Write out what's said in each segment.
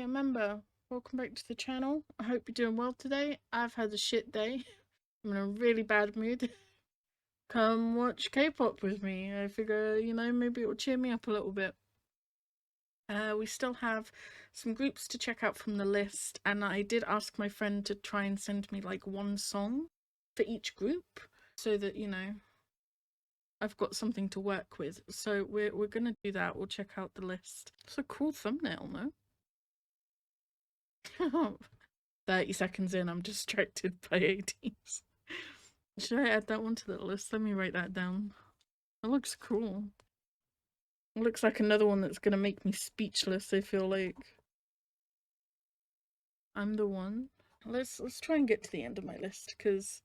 member, welcome back to the channel. I hope you're doing well today. I've had a shit day. I'm in a really bad mood. Come watch K-pop with me. I figure, maybe it will cheer me up a little bit. We still have some groups to check out from the list, and I did ask my friend to try and send me like one song for each group so that, I've got something to work with. So we're gonna do that. We'll check out the list. It's a cool thumbnail, no? 30 seconds in, I'm distracted by 18s. Should I add that one to the list? Let me write that down. It looks cool. It looks like another one that's gonna make me speechless, I feel like. I'm the one. Let's try and get to the end of my list, because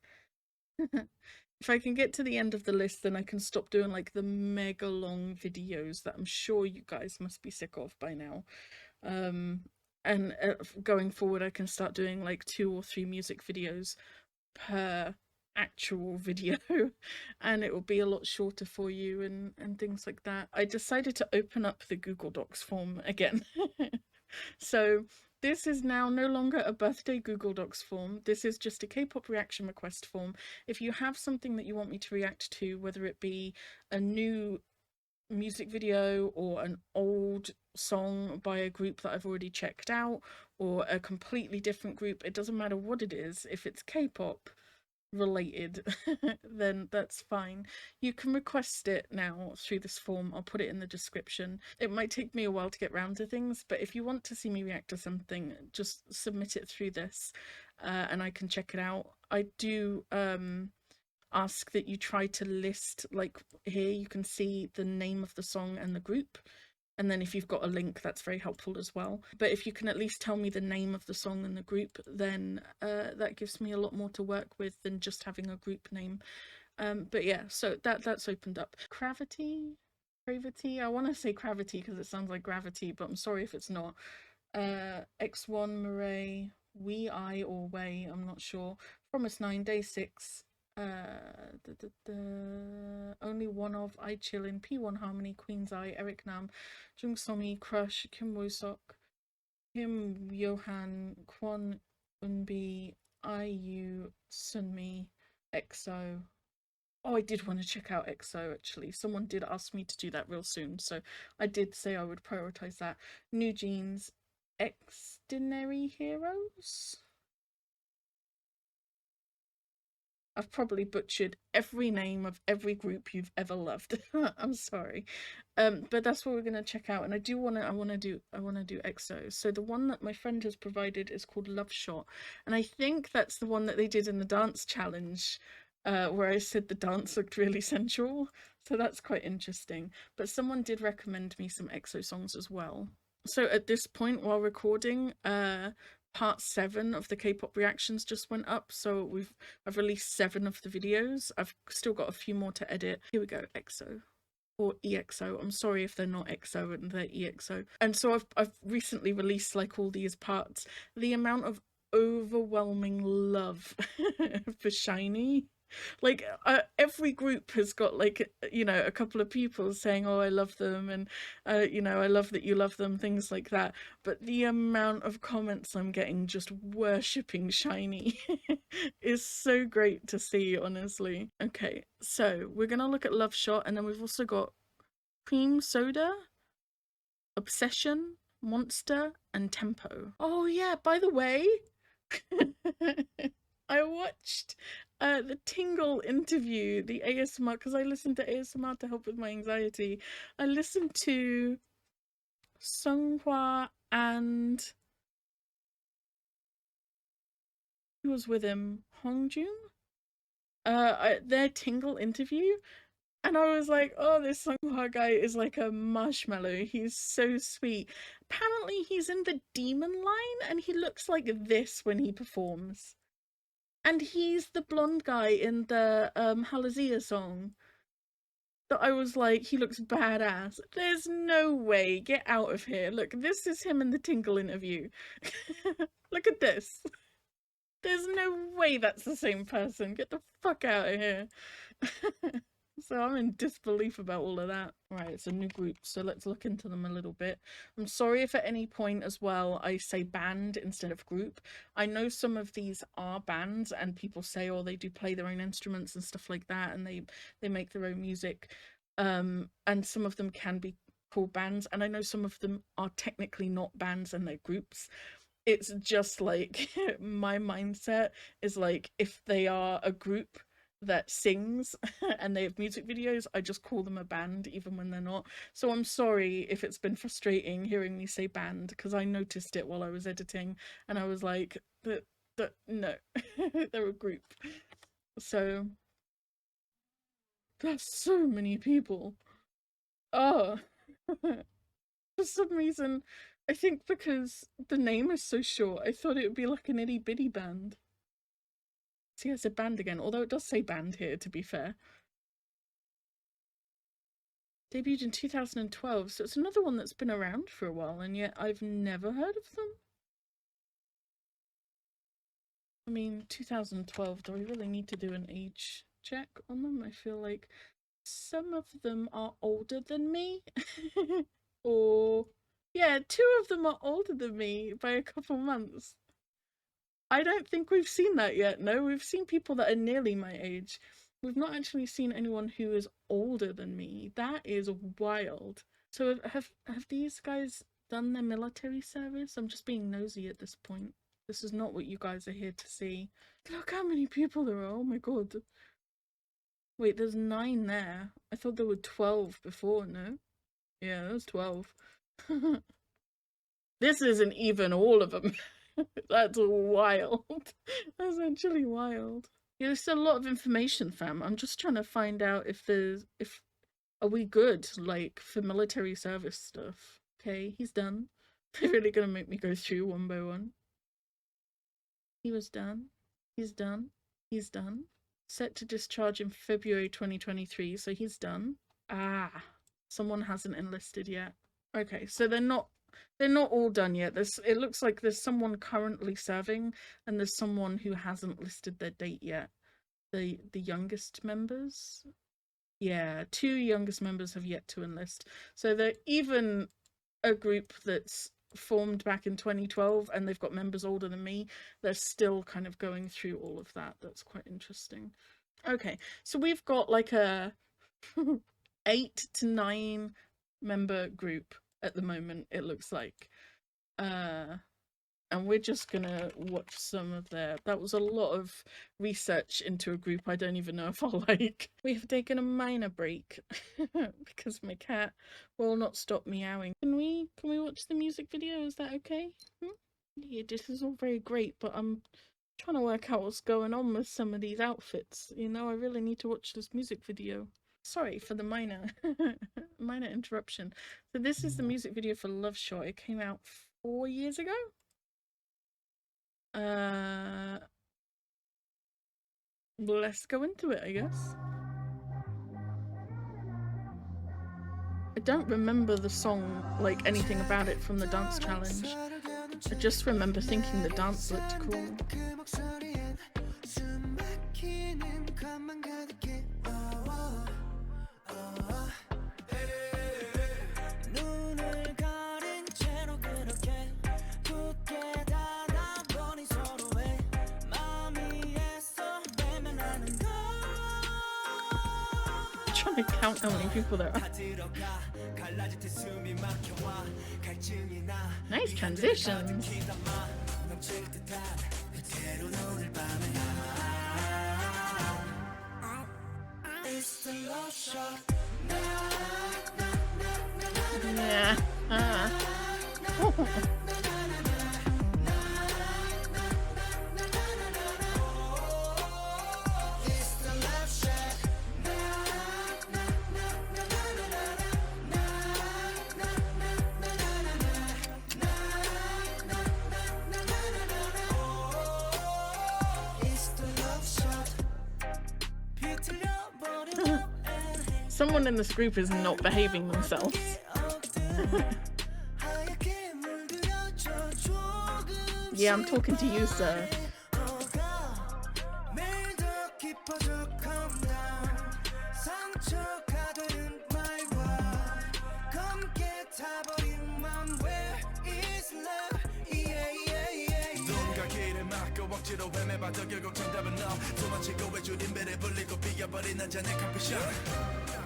if I can get to the end of the list, then I can stop doing like the mega long videos that I'm sure you guys must be sick of by now. And going forward, I can start doing like 2 or 3 music videos per actual video, and it will be a lot shorter for you and things like that. I decided to open up the Google Docs form again. So this is now no longer a birthday Google Docs form. This is just a K-pop reaction request form. If you have something that you want me to react to, whether it be a new music video or an old song by a group that I've already checked out, or a completely different group, it doesn't matter what it is. If it's K-pop related, then that's fine. You can request it now through this form. I'll put it in the description. It might take me a while to get round to things, but if you want to see me react to something, just submit it through this, and I can check it out. I do ask that you try to list, like here you can see the name of the song and the group, and then if you've got a link, that's very helpful as well. But if you can at least tell me the name of the song and the group, then that gives me a lot more to work with than just having a group name. But yeah, so that's opened up. Gravity, I want to say gravity because it sounds like gravity, but I'm sorry if it's not. X1, Murray, We, I, or Way, I'm not sure. Promise 9, Day 6. Only One of, I Chillin, P1 Harmony, Queen's Eye, Eric Nam, Jung Somi, Crush, Kim Woo-sok, Kim Yohan, Kwon Eunbi, IU, Sunmi, EXO. Oh, I did want to check out EXO actually. Someone did ask me to do that real soon, so I did say I would prioritize that. New Jeans, Extraordinary Heroes. I've probably butchered every name of every group you've ever loved. I'm sorry. But that's what we're gonna check out, and I wanna do EXO. So the one that my friend has provided is called Love Shot, and I think that's the one that they did in the dance challenge, where I said the dance looked really sensual. So that's quite interesting. But someone did recommend me some EXO songs as well. So at this point, while recording, part 7 of the K-pop reactions just went up, so I've released 7 of the videos. I've still got a few more to edit. Here we go, EXO. Or EXO. I'm sorry if they're not EXO and they're EXO. And so I've recently released like all these parts. The amount of overwhelming love for SHINee, like every group has got like, a couple of people saying, oh, I love them, and I love that you love them, things like that. But the amount of comments I'm getting just worshipping SHINee is so great to see, honestly. Okay, so we're gonna look at Love Shot, and then we've also got Cream Soda, Obsession, Monster, and Tempo. Oh yeah, by the way, I watched the Tingle interview, the ASMR, because I listened to ASMR to help with my anxiety. I listened to Seonghwa and who was with him? Hongjun? Their Tingle interview, and I was like, oh, this Seonghwa guy is like a marshmallow. He's so sweet. Apparently he's in the Demon line, and he looks like this when he performs. And he's the blonde guy in the Halazia song. That I was like, he looks badass. There's no way. Get out of here. Look, this is him in the Tingle interview. Look at this. There's no way that's the same person. Get the fuck out of here. So I'm in disbelief about all of that. Right, it's a new group, so let's look into them a little bit. I'm sorry if at any point as well I say band instead of group. I know some of these are bands and people say, oh, they do play their own instruments and stuff like that, and they make their own music. And some of them can be called bands, and I know some of them are technically not bands and they're groups. It's just like my mindset is like, if they are a group that sings and they have music videos, I just call them a band even when they're not. So I'm sorry if it's been frustrating hearing me say band, because I noticed it while I was editing and I was like, no, they're a group. So there's so many people. Oh. For some reason, I think because the name is so short, I thought it would be like an itty bitty band. See, I said band again, although it does say band here, to be fair. Debuted in 2012, so it's another one that's been around for a while, and yet I've never heard of them. I mean, 2012, do I really need to do an age check on them? I feel like some of them are older than me. Or, yeah, 2 of them are older than me by a couple months. I don't think we've seen that yet. No, we've seen people that are nearly my age. We've not actually seen anyone who is older than me. That is wild. So have these guys done their military service? I'm just being nosy at this point. This is not what you guys are here to see. Look how many people there are. Oh my god. Wait, there's 9 there. I thought there were 12 before, no? Yeah, there's 12. This isn't even all of them. That's wild. That's actually wild. Yeah, there's a lot of information, fam. I'm just trying to find out if are we good, like, for military service stuff. Okay, he's done. They're really gonna make me go through one by one. He was done. He's done. He's done. Set to discharge in February 2023, so he's done. Ah, someone hasn't enlisted yet. Okay, so they're not all done yet. It looks like there's someone currently serving and there's someone who hasn't listed their date yet. The youngest members? Yeah, 2 youngest members have yet to enlist. So they're even a group that's formed back in 2012 and they've got members older than me. They're still kind of going through all of that. That's quite interesting. Okay, so we've got like a 8 to 9 member group at the moment, it looks like. And we're just gonna watch some of that was a lot of research into a group I don't even know if I'll like. We have taken a minor break because my cat will not stop meowing. Can we watch the music video? Is that okay? Yeah, this is all very great, but I'm trying to work out what's going on with some of these outfits. You know, I really need to watch this music video. Sorry for the minor interruption. So this is the music video for Love Shot. It came out 4 years ago. Let's go into it, I guess. I don't remember the song, like anything about it from the dance challenge. I just remember thinking the dance looked cool. Trying to count how many people there are. Nice transitions. Yeah. Someone in this group is not behaving themselves. Yeah, I'm talking to you, sir.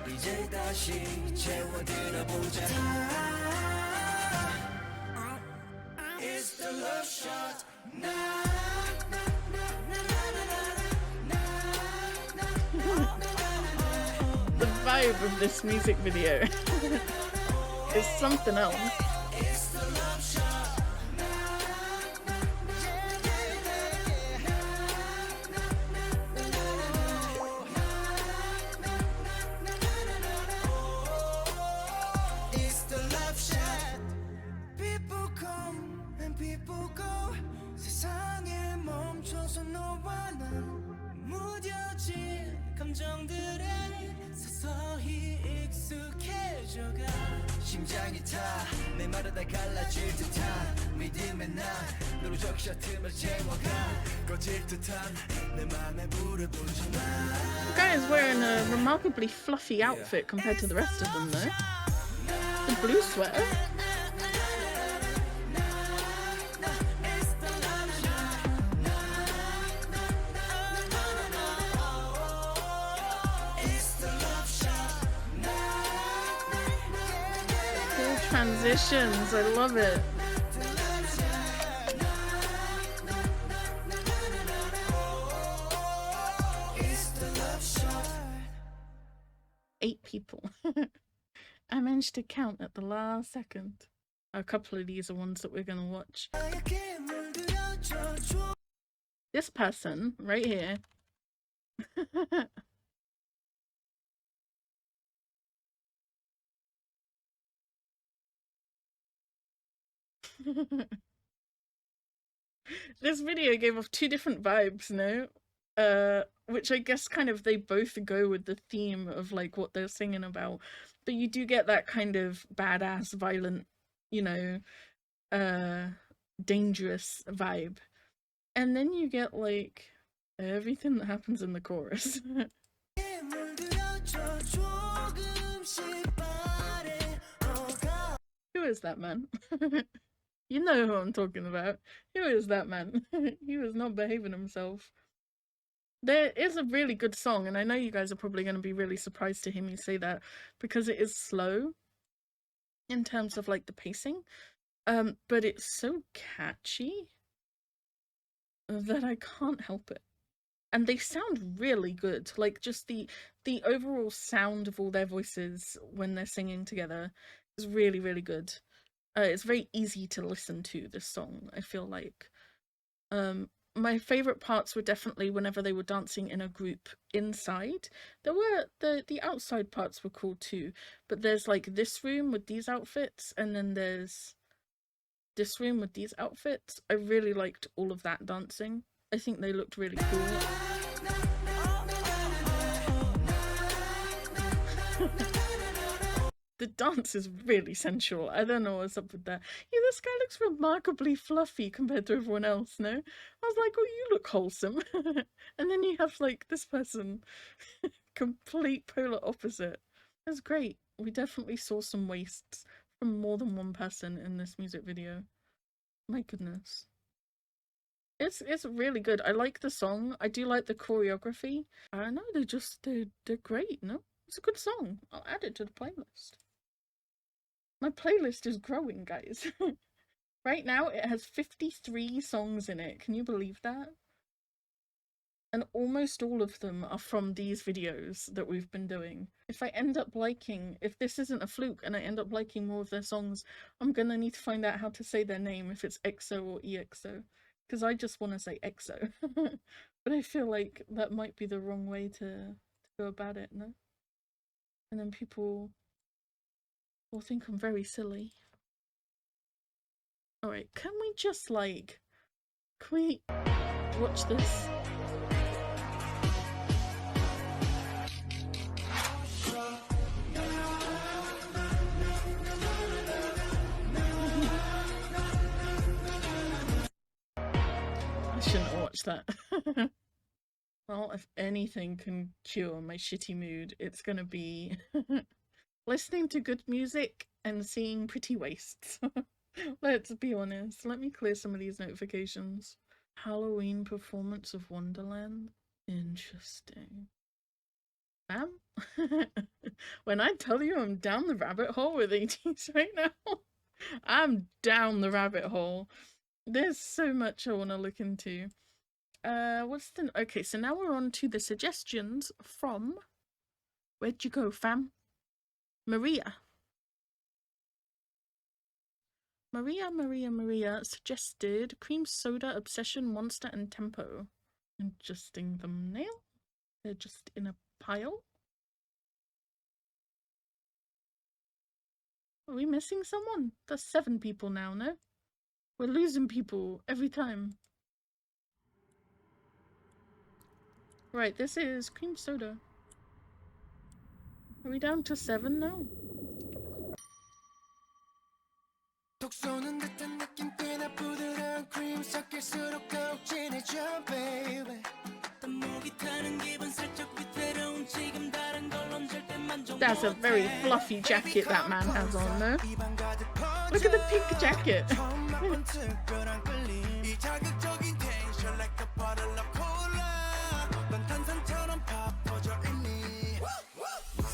이제 다시 채워들어보자. It's the love shot. The vibe of this music video is something else. It's the love shot. It's the love shot. People come and people go. 세상에 멈춰서 너와 난 무뎌진 감정들에 서서히 익숙해져가. 심장이 타 메마르다 갈라질 듯한 믿음의 날 너로 적셔 틈을 채워가. 꺼질 듯한 내 맘에 불을 붙여놔. The guy is wearing a remarkably fluffy outfit compared to the rest of them though. The blue sweater. Transitions, I love it. Eight people. I managed to count at the last second. A couple of these are ones that we're gonna watch. This person right here. This video gave off two different vibes, no? Which I guess kind of they both go with the theme of like what they're singing about. But you do get that kind of badass, violent, you know, dangerous vibe. And then you get like everything that happens in the chorus. Who is that man? You know who I'm talking about. Who is that man? He was not behaving himself. There is a really good song, and I know you guys are probably going to be really surprised to hear me say that, because it is slow in terms of like the pacing, but it's so catchy that I can't help it. And they sound really good. Like just the overall sound of all their voices when they're singing together is really, really good. It's very easy to listen to, this song, I feel like. My favourite parts were definitely whenever they were dancing in a group inside. There were the outside parts were cool too, but there's like this room with these outfits, and then there's this room with these outfits. I really liked all of that dancing. I think they looked really cool. The dance is really sensual. I don't know what's up with that. Yeah, this guy looks remarkably fluffy compared to everyone else, no? I was like, oh, you look wholesome. And then you have, like, this person, complete polar opposite. It's great. We definitely saw some waists from more than one person in this music video. My goodness. It's really good. I like the song. I do like the choreography. I don't know, they're great, no? It's a good song. I'll add it to the playlist. My playlist is growing, guys. Right now, it has 53 songs in it. Can you believe that? And almost all of them are from these videos that we've been doing. If I end up liking, if this isn't a fluke and I end up liking more of their songs, I'm gonna need to find out how to say their name, if it's EXO or EXO. Because I just want to say EXO. But I feel like that might be the wrong way to go about it, no? And then people will think I'm very silly. Alright, can we just like... Can we watch this? I shouldn't have watched that. Well, if anything can cure my shitty mood, it's gonna be listening to good music and seeing pretty waists. Let's be honest. Let me clear some of these notifications. Halloween performance of Wonderland. Interesting. When I tell you I'm down the rabbit hole with ETs right now, I'm down the rabbit hole. There's so much I want to look into. What's the... Okay, so now we're on to the suggestions from... Where'd you go, fam? Maria. Maria suggested Cream Soda, Obsession, Monster, and Tempo. Interesting thumbnail. They're just in a pile. Are we missing someone? There's 7 people now, no? We're losing people every time. Right, this is Cream Soda. Are we down to 7 now? 톡 쏘는 듯한 느낌 꽤나 부드러운 크림 섞일수록 더욱 진해져 baby 목이 타는 기분 살짝 위태로운 지금 다른 걸 얹을 때 만족 That's a very fluffy jacket that man has on, no? Look at the pink jacket. 이 자극적인 텐션 like a bottle of cola 넌 탄산처럼 파퍼져 있니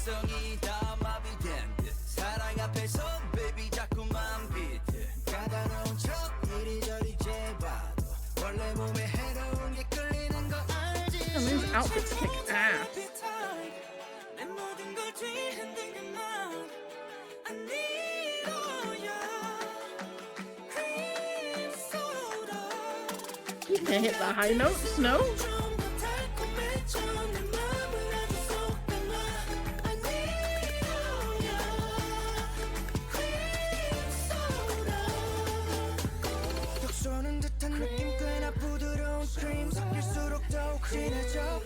성이 다 마비된 듯 사랑 앞에서 baby 자꾸만 비트 까다로운 척 이리저리 재봐도 원래 몸에 해로운 게 끌리는 거 알지 And these outfits kick ass. 내 모든 걸 뒤흔든 그만 I need all your cream soda You can hit the high notes, no? 쏘는 듯한 느낌 꽤나 부드러운 크림 섞일수록 더욱 진해져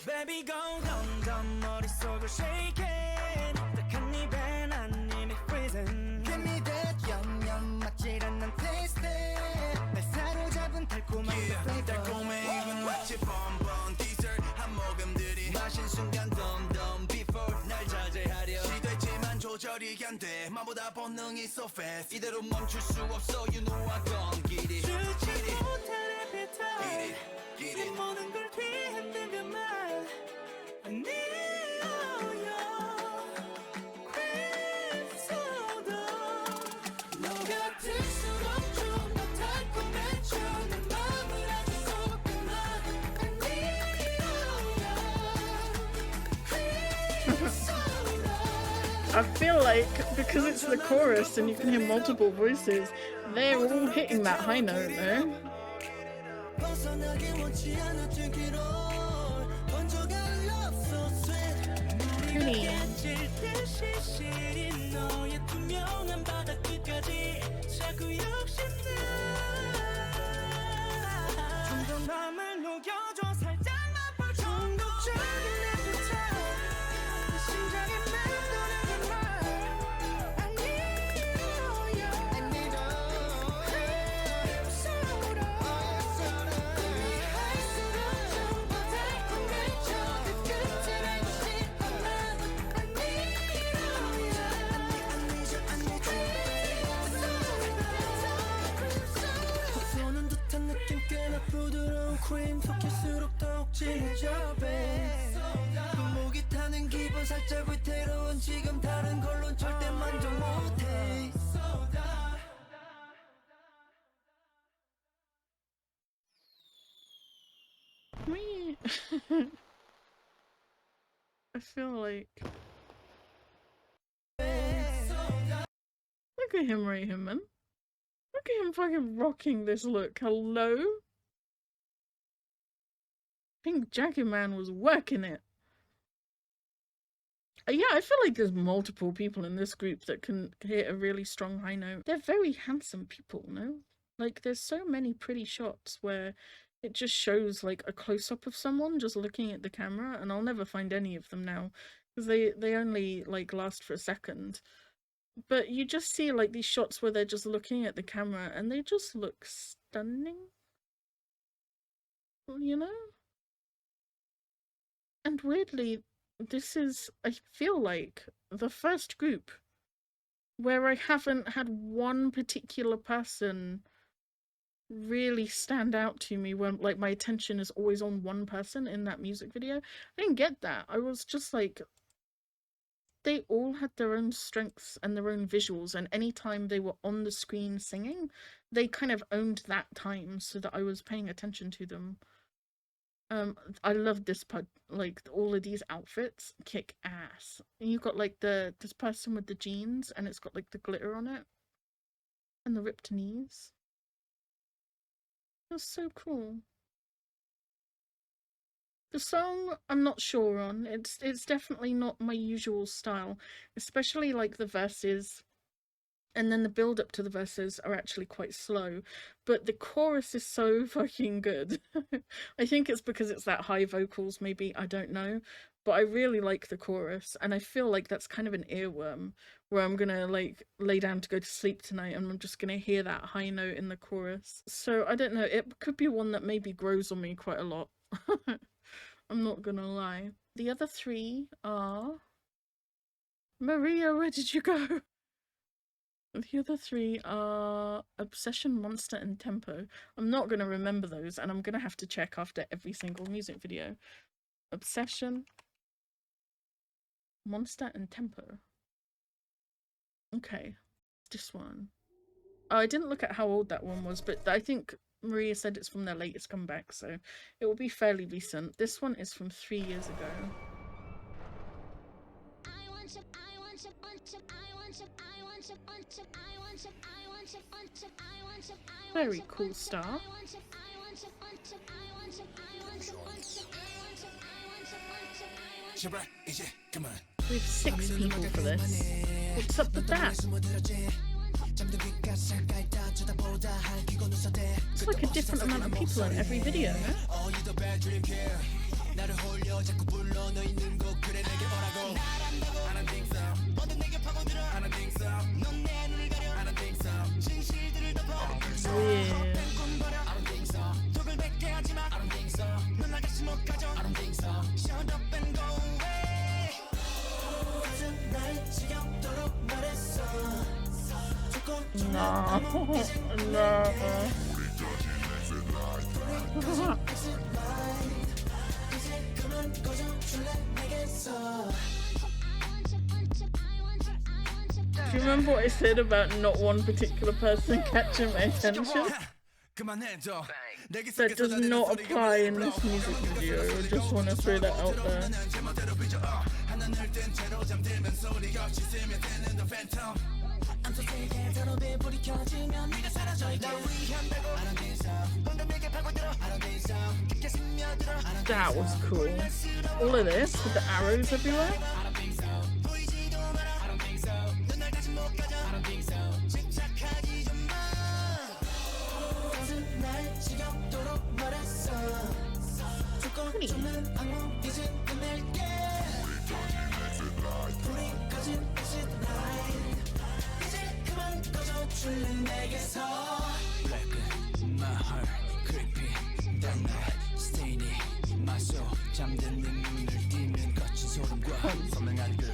baby go dumb dumb 머릿속을 shaking 딱한 입에 난 이미 freezing Give me that yum yum 맞질 않는 taste 날 사로잡은 달콤한 flavor 달콤해 이건 마치 bonbon dessert 한 모금들이 마신 순간 dumb dumb before 날 자제하려 시도했지만 조절이 안 돼 마보다 본능이 so fast 이대로 멈출 수 없어 you know I gone get it 주지 못할 appetite 내 모든 걸 뒤흔든 그만 I need all your cream soda 너가 들수록 좀 더 달콤해져 내 맘을 아주 소금만 I need all your cream soda I feel like because it's the chorus and you can hear multiple voices, they're all hitting that high note, no? 벗어나기 원치 않아 들기로 번져간 love so sweet Pretty. 질 듯이 시린 너의 투명한 바다 끝까지 자꾸 욕심나 좀 더 맘을 녹여줘 살짝만 볼 중독적인 appetite 내 심장에 맴도는 말 I need all your I need all cream soda 우리 할수록 좀 더 달콤해져 그 끝을 알지 않아 I need all your I need you I need you 쏘는 듯한 느낌 꽤나 부드러운 크림 섞일수록 더욱 진해져 babe 그 목이 타는 기분 살짝 위태로운 지금 다른 걸론 절대 만족 못해 Me. I feel like... Look at him right here, man. Look at him fucking rocking this look. Hello? Pink Jacket Man was working it. Yeah, I feel like there's multiple people in this group that can hit a really strong high note. They're very handsome people, no? Like, there's so many pretty shots where it just shows, like, a close-up of someone just looking at the camera, and I'll never find any of them now, because they only, like, last for a second. But you just see, like, these shots where they're just looking at the camera, and they just look stunning. You know? And weirdly, this is, I feel like, the first group where I haven't had one particular person really stand out to me when like my attention is always on one person in that music video. I didn't get that. I was just like, they all had their own strengths and their own visuals, and anytime they were on the screen singing, they kind of owned that time so that I was paying attention to them. I love this part. Like all of these outfits kick ass. And you've got like this person with the jeans, and it's got like the glitter on it, and the ripped knees. That's so cool. The song I'm not sure on. It's definitely not my usual style, especially like the verses, and then the build up to the verses are actually quite slow, but the chorus is so fucking good. I think it's because it's that high vocals, maybe, I don't know, but I really like the chorus, and I feel like that's kind of an earworm where I'm gonna like lay down to go to sleep tonight and I'm just gonna hear that high note in the chorus. So I don't know, it could be one that maybe grows on me quite a lot. I'm not gonna lie. The other three are... Maria, where did you go? The other three are Obsession, Monster, and Tempo. I'm not going to remember those, and I'm going to have to check after every single music video. Obsession, Monster, and Tempo. Okay, this one. Oh, I didn't look at how old that one was, but I think Maria said it's from their latest comeback, so it will be fairly recent. This one is from 3 years ago. Very cool start. We have 6 people for this. What's up with that? It's like a different amount of people in every video, no? Weird. No, no. Do you remember what I said about not one particular person catching my attention? That does not apply in this music video. I just want to throw that out there. That was cool. All of this with the arrows everywhere.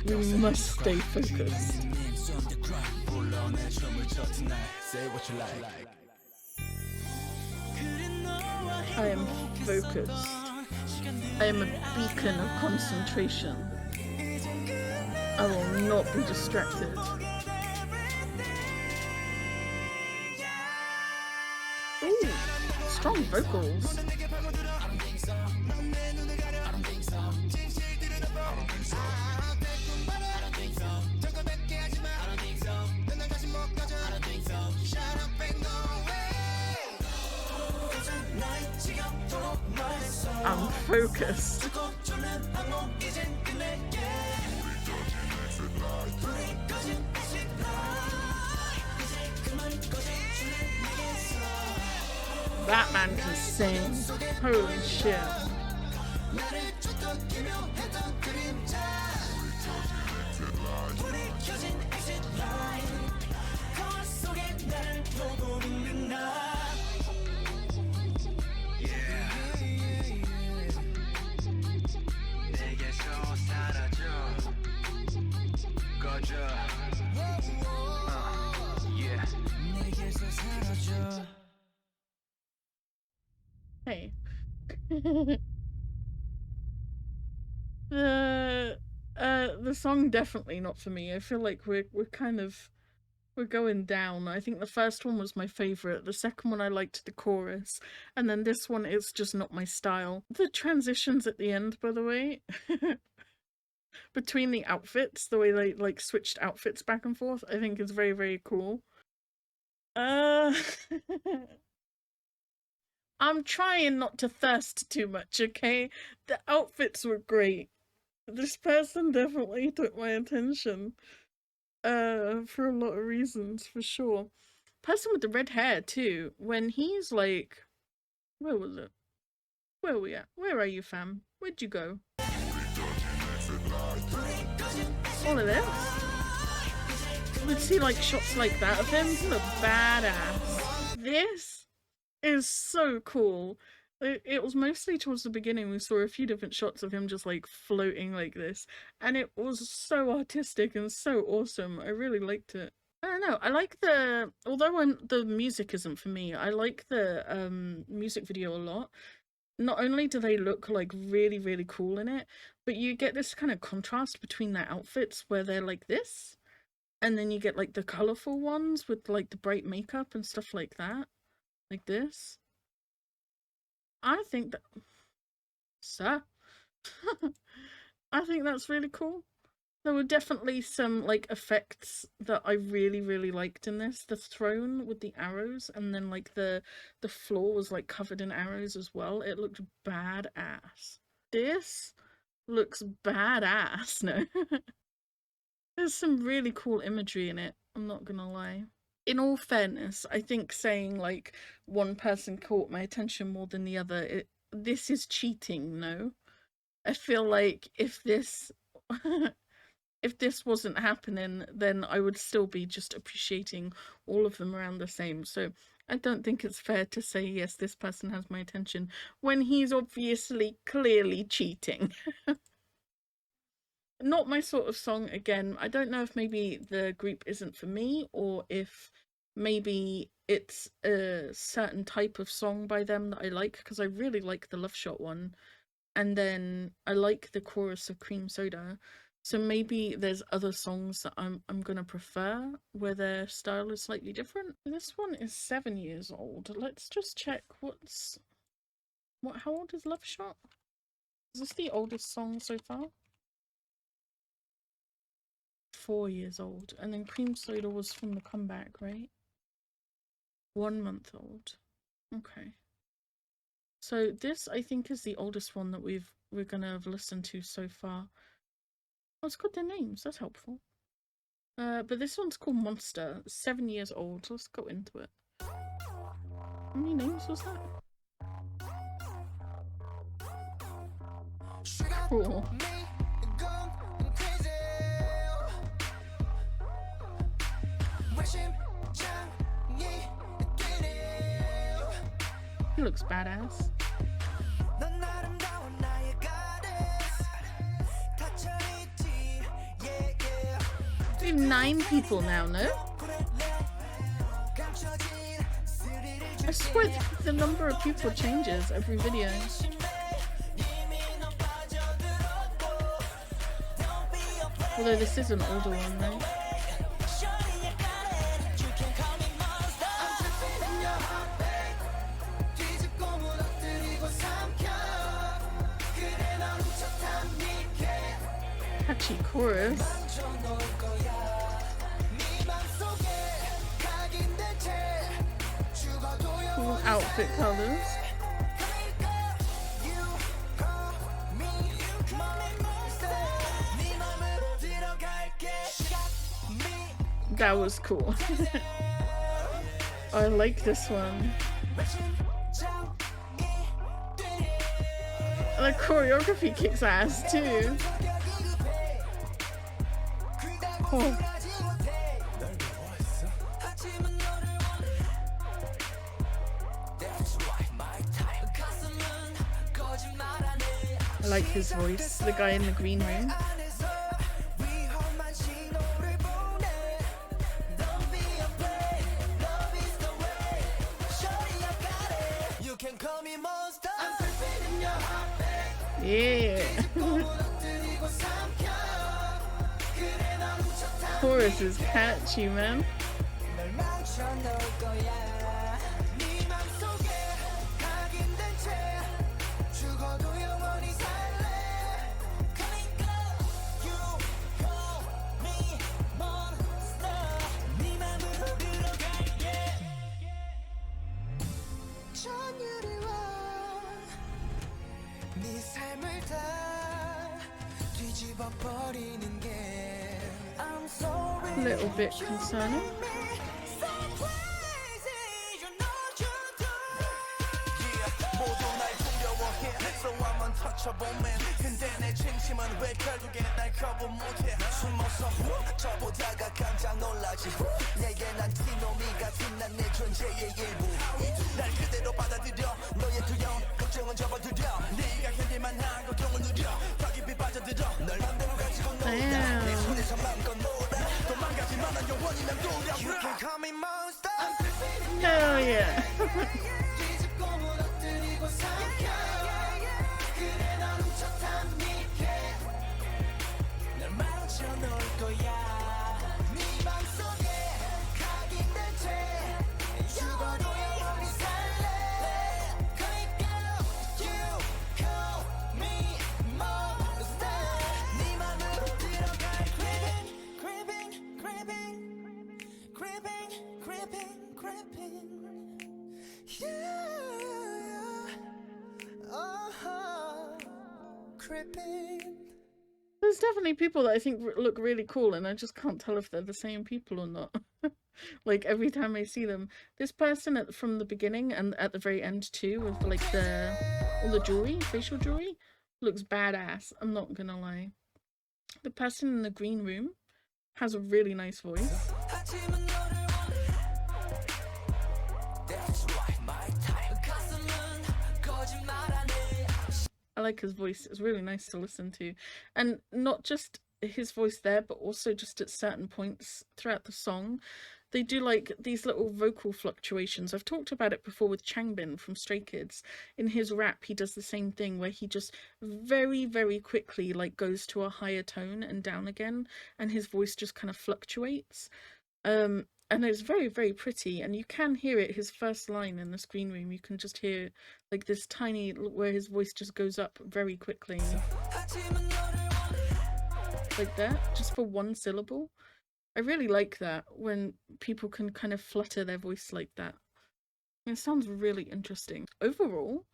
We must stay focused. I am focused. I am a beacon of concentration. I will not be distracted. Ooh, strong vocals. I'm focused. That man can sing. Holy shit. Hey. the the song definitely not for me. I feel like we're going down. I think the first one was my favorite. The second one I liked the chorus, and then this one is just not my style. The transitions at the end, by the way, between the outfits, the way they like switched outfits back and forth, I think is very, very cool. Uh I'm trying not to thirst too much, okay? The outfits were great. This person definitely took my attention. For a lot of reasons, for sure. Person with the red hair too. When he's like, where was it? Where are we at? Where are you, fam? Where'd you go? All of this. Would see like shots like that of him. He looked badass. This is so cool. It was mostly towards the beginning. We saw a few different shots of him just like floating like this, and it was so artistic and so awesome. I really liked it. I don't know. I like although the music isn't for me. I like the music video a lot. Not only do they look like really, really cool in it, but you get this kind of contrast between their outfits where they're like this, and then you get like the colorful ones with like the bright makeup and stuff like that, like this. I think that, sir, I think that's really cool. There were definitely some like effects that I really, really liked in this. The throne with the arrows, and then like the floor was like covered in arrows as well. It looked badass. This looks badass. No, there's some really cool imagery in it. I'm not gonna lie. In all fairness, I think saying like one person caught my attention more than the other, this is cheating. No, I feel like if this if this wasn't happening, then I would still be just appreciating all of them around the same. So I don't think it's fair to say, yes, this person has my attention, when he's obviously clearly cheating. Not my sort of song again. I don't know if maybe the group isn't for me, or if maybe it's a certain type of song by them that I like, because I really like the Love Shot one. And then I like the chorus of Cream Soda. So maybe there's other songs that I'm gonna prefer where their style is slightly different. This one is 7 years old. Let's just check how old is Love Shot? Is this the oldest song so far? 4 years old. And then Cream Soda was from the comeback, right? 1 month old. Okay. So this I think is the oldest one that we're gonna have listened to so far. Oh, it's got their names. That's helpful. But this one's called Monster. 7 years old. Let's go into it. How many names was that? Cool. He looks badass. We have 9 people now, no? I swear the number of people changes every video. Although this is an older one, right? Catchy chorus. Cool outfit colors. That was cool. I like this one. The choreography kicks ass too. Oh. I like his voice, the guy in the green room. can call me monster. I'm creeping in your heartbeat. Yeah. Chorus is catchy, man. A little bit concerning. 근데 내 진심은 왜 결국에 날 거부 못해 숨어서 저보다가 깜짝 놀라지 내게 난 티노미 같은 난 내 존재의 일부 날 그대로 받아들여 너의 두려움 걱정은 접어들여 네가 견딜만 한 고통을 누려 더 깊이 빠져들어 널 맘대로 가지고 놀아 내 손에서 맘껏 놀아 도망가지만 난 영원히 난 돌아와 You can call me monster Hell yeah. There's definitely people that I think look really cool, and I just can't tell if they're the same people or not. Like every time I see them, this person from the beginning and at the very end too, with like all the jewelry, facial jewelry, looks badass. I'm not gonna lie. The person in the green room has a really nice voice. I like his voice. It's really nice to listen to, and not just his voice there, but also just at certain points throughout the song they do like these little vocal fluctuations. I've talked about it before with Changbin from Stray Kids. In his rap he does the same thing where he just very quickly like goes to a higher tone and down again, and his voice just kind of fluctuates, and it's very pretty, and you can hear it. His first line in the screen room, you can just hear like this tiny where his voice just goes up very quickly like that, just for one syllable. I really like that when people can kind of flutter their voice like that. It sounds really interesting. Overall,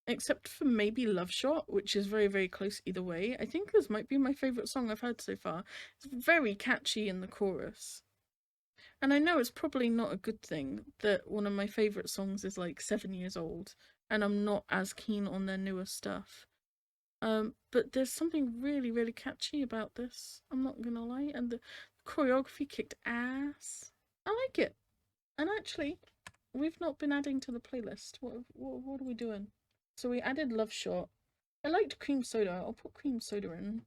except for maybe Love Shot, which is very close either way, I think this might be my favourite song I've heard so far. It's very catchy in the chorus. And I know it's probably not a good thing that one of my favourite songs is like 7 years old, and I'm not as keen on their newer stuff. But there's something really catchy about this, I'm not gonna lie, and the choreography kicked ass. I like it. And actually, we've not been adding to the playlist. What are we doing? So we added Love Shot. I liked Cream Soda. I'll put Cream Soda in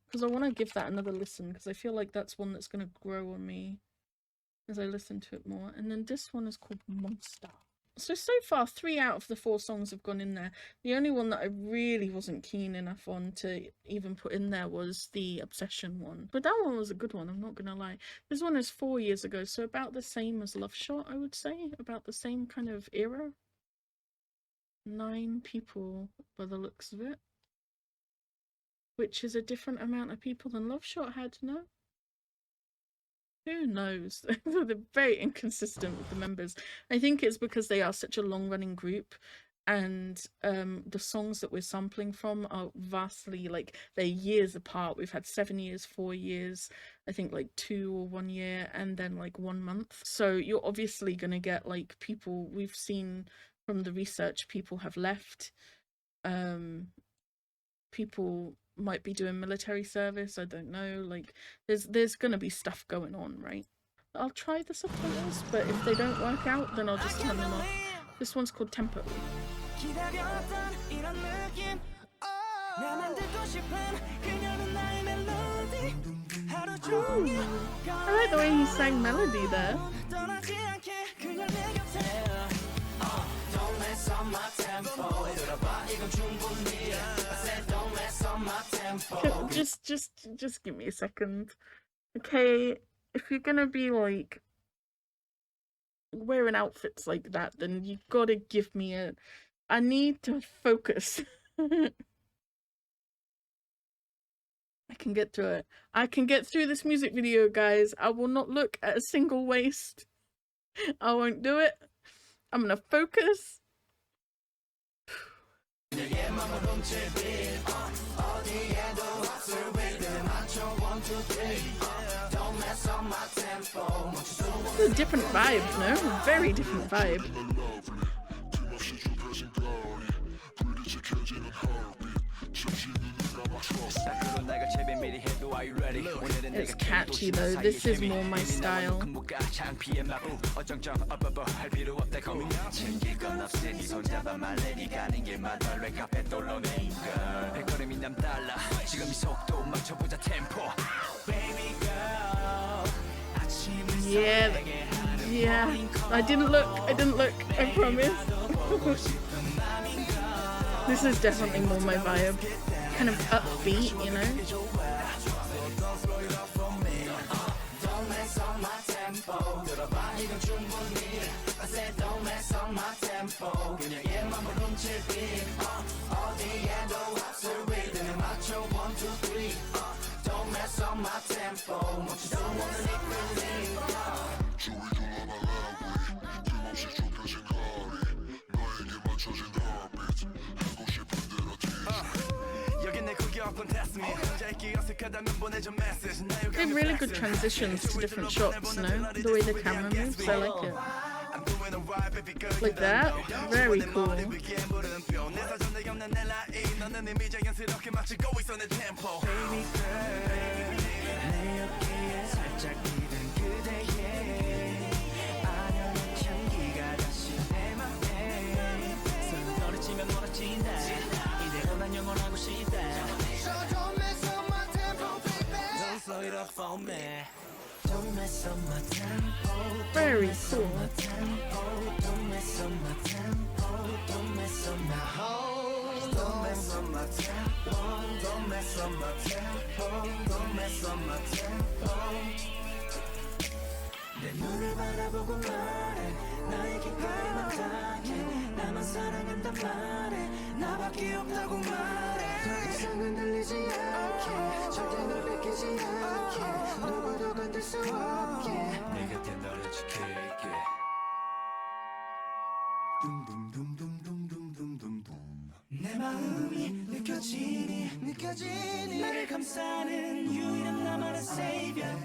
because I want to give that another listen, because I feel like that's one that's going to grow on me as I listen to it more. And then this one is called Monster. So far 3 out of the 4 songs have gone in there. The only one that I really wasn't keen enough on to even put in there was the Obsession one. But that one was a good one, I'm not gonna lie. This one is 4 years ago, so about the same as Love Shot, I would say. About the same kind of era. 9 people by the looks of it. Which is a different amount of people than Love Shot had, no? Who knows? They're very inconsistent with the members. I think it's because they are such a long-running group, and the songs that we're sampling from are vastly, like, they're years apart. We've had 7 years, 4 years, I think like 2 or 1 year, and then like 1 month. So you're obviously going to get like people we've seen from the research, people have left. People might be doing military service, I don't know, like there's gonna be stuff going on, right? I'll try the subtitles, but if they don't work out then I'll just turn them off. This one's called Tempo. Ooh, I like the way he sang melody there. Just give me a second. Okay, if you're gonna be like wearing outfits like that, then you gotta give me a. I need to focus. I can get through it. I can get through this music video, guys. I will not look at a single waist. I won't do it. I'm gonna focus. It's a different vibe, no? Very different vibe. It's catchy though, this is more my style. Yeah, I didn't look, I promise. This is definitely more my vibe. Kind of upbeat, you know? They have really good transitions to different shots, no? The way the camera moves, I like it. Like that? Very cool. Very cool. 내 마음이 느껴지니 나를 감싸는 유일한 나만의 savior.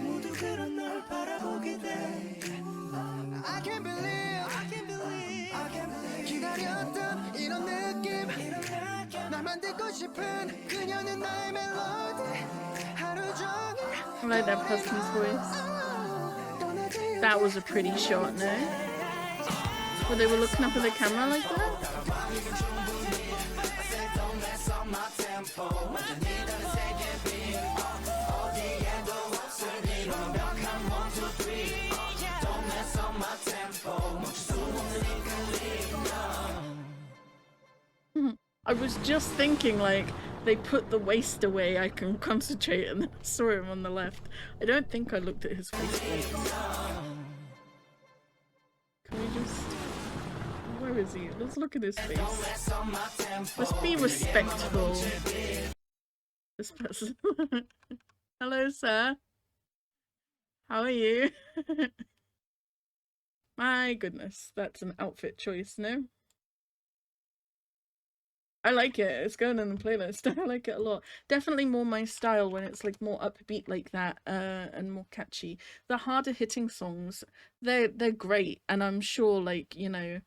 모두 그런 널 바라보게 돼. I can't believe 기다렸던 이런 느낌 날 만들고 싶은 그녀는 나의 멜로디 하루 종일 I like that person's voice. That was a pretty shot, no? Where they were looking up at the camera like that? I was just thinking, like, they put the waist away, I can concentrate, and then I saw him on the left. I don't think I looked at his face once. Can we just... Where is he? Let's look at his face. Let's be respectful. This person. Hello, sir. How are you? My goodness, that's an outfit choice, no? I like it. It's going in the playlist. I like it a lot. Definitely more my style when it's like more upbeat like that, and more catchy. The harder hitting songs, they're great, and I'm sure, like, you know,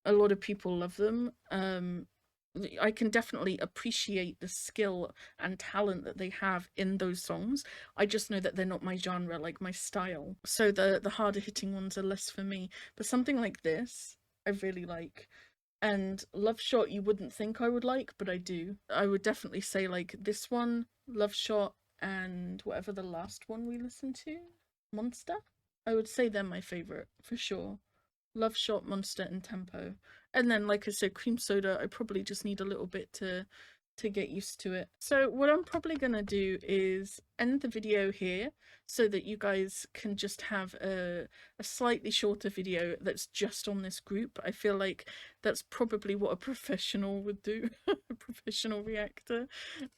a lot of people love them. I can definitely appreciate the skill and talent that they have in those songs. I just know that they're not my genre, like my style. So the harder hitting ones are less for me. But something like this, I really like. And Love Shot you wouldn't think I would like, but I do. I would definitely say like this one, Love Shot, and whatever the last one we listened to, Monster, I would say they're my favorite for sure. Love Shot, Monster, and Tempo. And then, like I said, Cream Soda, I probably just need a little bit to get used to it. So what I'm probably gonna do is end the video here so that you guys can just have a slightly shorter video that's just on this group. I feel like that's probably what a professional would do, a professional reactor.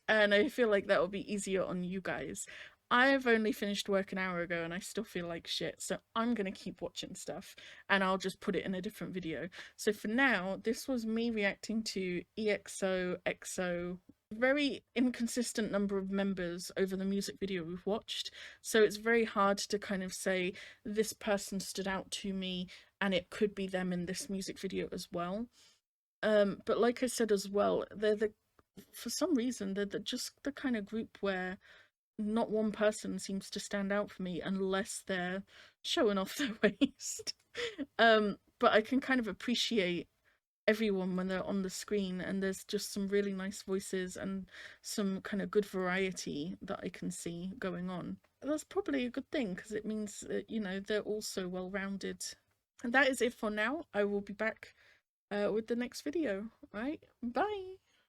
And I feel like that will be easier on you guys. I've only finished work an hour ago and I still feel like shit, so I'm gonna keep watching stuff and I'll just put it in a different video. So for now, this was me reacting to EXO, EXO, very inconsistent number of members over the music video we've watched, so it's very hard to kind of say this person stood out to me and it could be them in this music video as well. But like I said as well, for some reason they're just the kind of group where not one person seems to stand out for me unless they're showing off their waist. But I can kind of appreciate everyone when they're on the screen, and there's just some really nice voices and some kind of good variety that I can see going on. That's probably a good thing because it means that, you know, they're all so well rounded. And that is it for now. I will be back with the next video. All right, bye.